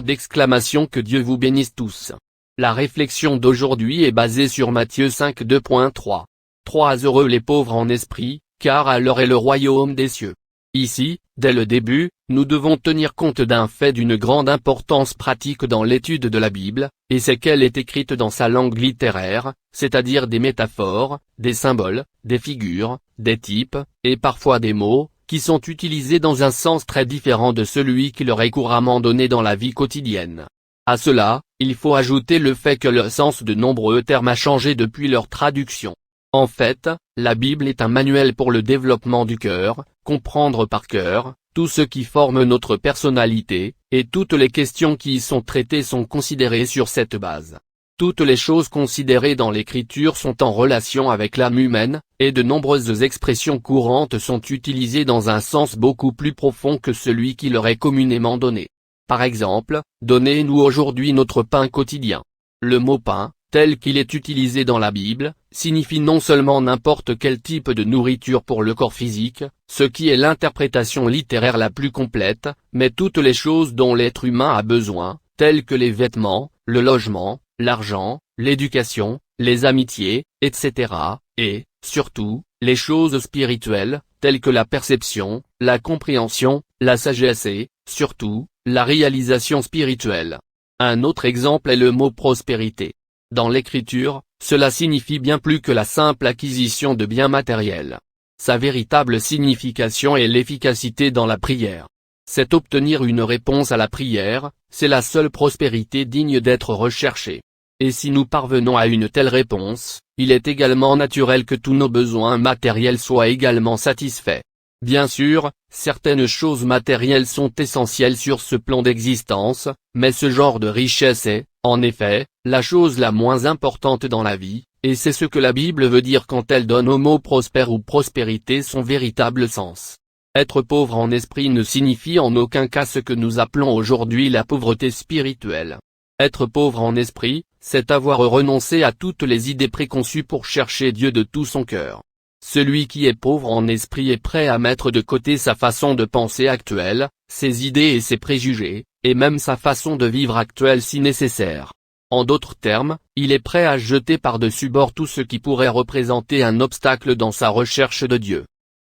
Que Dieu vous bénisse tous. La réflexion d'aujourd'hui est basée sur Matthieu 5 2.3. 3 Heureux les pauvres en esprit, car à leur est le royaume des cieux. Ici, dès le début, nous devons tenir compte d'un fait d'une grande importance pratique dans l'étude de la Bible, et c'est qu'elle est écrite dans sa langue littéraire, c'est-à-dire des métaphores, des symboles, des figures, des types, et parfois des mots, qui sont utilisés dans un sens très différent de celui qui leur est couramment donné dans la vie quotidienne. À cela, il faut ajouter le fait que le sens de nombreux termes a changé depuis leur traduction. En fait, la Bible est un manuel pour le développement du cœur, comprendre par cœur, tout ce qui forme notre personnalité, et toutes les questions qui y sont traitées sont considérées sur cette base. Toutes les choses considérées dans l'écriture sont en relation avec l'âme humaine, et de nombreuses expressions courantes sont utilisées dans un sens beaucoup plus profond que celui qui leur est communément donné. Par exemple, donnez-nous aujourd'hui notre pain quotidien. Le mot pain, tel qu'il est utilisé dans la Bible, signifie non seulement n'importe quel type de nourriture pour le corps physique, ce qui est l'interprétation littéraire la plus complète, mais toutes les choses dont l'être humain a besoin, telles que les vêtements, le logement, l'argent, l'éducation, les amitiés, etc., et, surtout, les choses spirituelles, telles que la perception, la compréhension, la sagesse et, surtout, la réalisation spirituelle. Un autre exemple est le mot prospérité. Dans l'écriture, cela signifie bien plus que la simple acquisition de biens matériels. Sa véritable signification est l'efficacité dans la prière. C'est obtenir une réponse à la prière, c'est la seule prospérité digne d'être recherchée. Et si nous parvenons à une telle réponse, il est également naturel que tous nos besoins matériels soient également satisfaits. Bien sûr, certaines choses matérielles sont essentielles sur ce plan d'existence, mais ce genre de richesse est, en effet, la chose la moins importante dans la vie, et c'est ce que la Bible veut dire quand elle donne au mot prospère ou prospérité son véritable sens. Être pauvre en esprit ne signifie en aucun cas ce que nous appelons aujourd'hui la pauvreté spirituelle. Être pauvre en esprit, c'est avoir renoncé à toutes les idées préconçues pour chercher Dieu de tout son cœur. Celui qui est pauvre en esprit est prêt à mettre de côté sa façon de penser actuelle, ses idées et ses préjugés, et même sa façon de vivre actuelle si nécessaire. En d'autres termes, il est prêt à jeter par-dessus bord tout ce qui pourrait représenter un obstacle dans sa recherche de Dieu.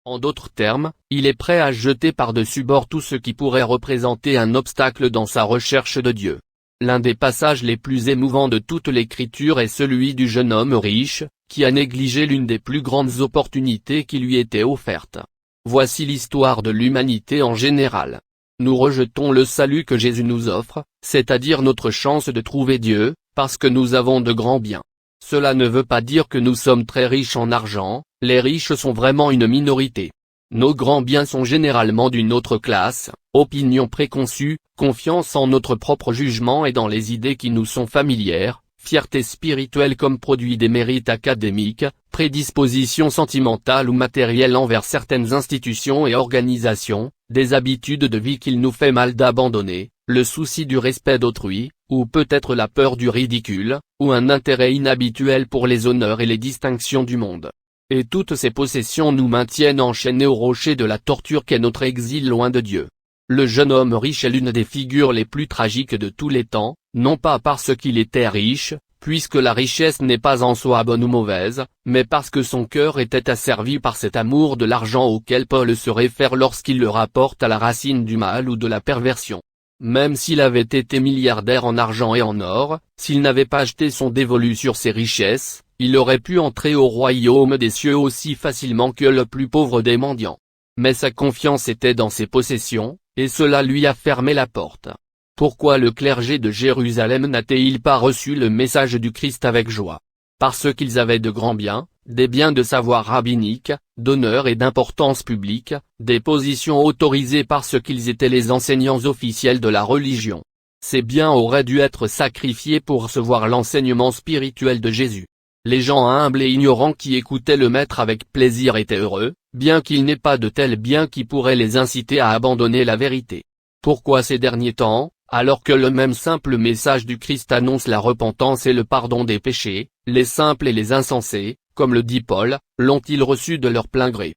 En d'autres termes, il est prêt à jeter par-dessus bord tout ce qui pourrait représenter un obstacle dans sa recherche de Dieu. L'un des passages les plus émouvants de toute l'écriture est celui du jeune homme riche, qui a négligé l'une des plus grandes opportunités qui lui étaient offertes. Voici l'histoire de l'humanité en général. Nous rejetons le salut que Jésus nous offre, c'est-à-dire notre chance de trouver Dieu, parce que nous avons de grands biens. Cela ne veut pas dire que nous sommes très riches en argent, les riches sont vraiment une minorité. Nos grands biens sont généralement d'une autre classe, opinions préconçues, confiance en notre propre jugement et dans les idées qui nous sont familières, fierté spirituelle comme produit des mérites académiques, prédisposition sentimentale ou matérielle envers certaines institutions et organisations, des habitudes de vie qu'il nous fait mal d'abandonner, le souci du respect d'autrui, ou peut-être la peur du ridicule, ou un intérêt inhabituel pour les honneurs et les distinctions du monde. Et toutes ces possessions nous maintiennent enchaînés au rocher de la torture qu'est notre exil loin de Dieu. Le jeune homme riche est l'une des figures les plus tragiques de tous les temps, non pas parce qu'il était riche, puisque la richesse n'est pas en soi bonne ou mauvaise, mais parce que son cœur était asservi par cet amour de l'argent auquel Paul se réfère lorsqu'il le rapporte à la racine du mal ou de la perversion. Même s'il avait été milliardaire en argent et en or, s'il n'avait pas jeté son dévolu sur ses richesses, il aurait pu entrer au royaume des cieux aussi facilement que le plus pauvre des mendiants. Mais sa confiance était dans ses possessions, et cela lui a fermé la porte. Pourquoi le clergé de Jérusalem n'a-t-il pas reçu le message du Christ avec joie? Parce qu'ils avaient de grands biens, des biens de savoir rabbinique, d'honneur et d'importance publique, des positions autorisées parce qu'ils étaient les enseignants officiels de la religion. Ces biens auraient dû être sacrifiés pour recevoir l'enseignement spirituel de Jésus. Les gens humbles et ignorants qui écoutaient le maître avec plaisir étaient heureux, bien qu'il n'ait pas de tels biens qui pourraient les inciter à abandonner la vérité. Pourquoi ces derniers temps, alors que le même simple message du Christ annonce la repentance et le pardon des péchés, les simples et les insensés, comme le dit Paul, l'ont-ils reçu de leur plein gré?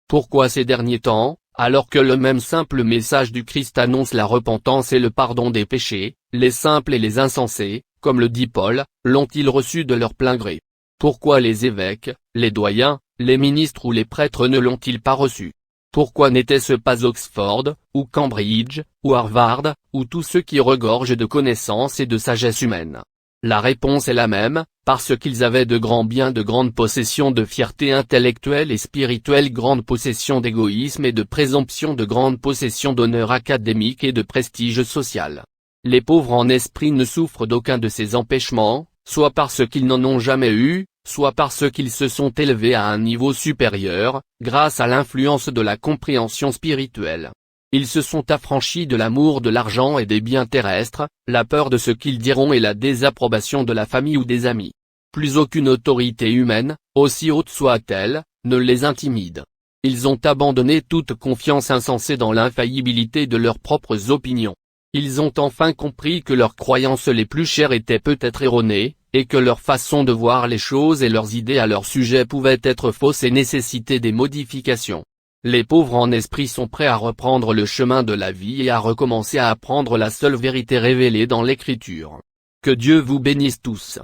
Pourquoi ces derniers temps, Alors que le même simple message du Christ annonce la repentance et le pardon des péchés, les simples et les insensés, comme le dit Paul, l'ont-ils reçu de leur plein gré? Pourquoi les évêques, les doyens, les ministres ou les prêtres ne l'ont-ils pas reçu? Pourquoi n'était-ce pas Oxford, ou Cambridge, ou Harvard, ou tous ceux qui regorgent de connaissances et de sagesse humaine? La réponse est la même, parce qu'ils avaient de grands biens, de grandes possessions de fierté intellectuelle et spirituelle, grandes possessions d'égoïsme et de présomption, de grandes possessions d'honneur académique et de prestige social. Les pauvres en esprit ne souffrent d'aucun de ces empêchements, soit parce qu'ils n'en ont jamais eu, soit parce qu'ils se sont élevés à un niveau supérieur, grâce à l'influence de la compréhension spirituelle. Ils se sont affranchis de l'amour de l'argent et des biens terrestres, la peur de ce qu'ils diront et la désapprobation de la famille ou des amis. Plus aucune autorité humaine, aussi haute soit-elle, ne les intimide. Ils ont abandonné toute confiance insensée dans l'infaillibilité de leurs propres opinions. Ils ont enfin compris que leurs croyances les plus chères étaient peut-être erronées, et que leur façon de voir les choses et leurs idées à leur sujet pouvaient être fausses et nécessiter des modifications. Les pauvres en esprit sont prêts à reprendre le chemin de la vie et à recommencer à apprendre la seule vérité révélée dans l'Écriture. Que Dieu vous bénisse tous.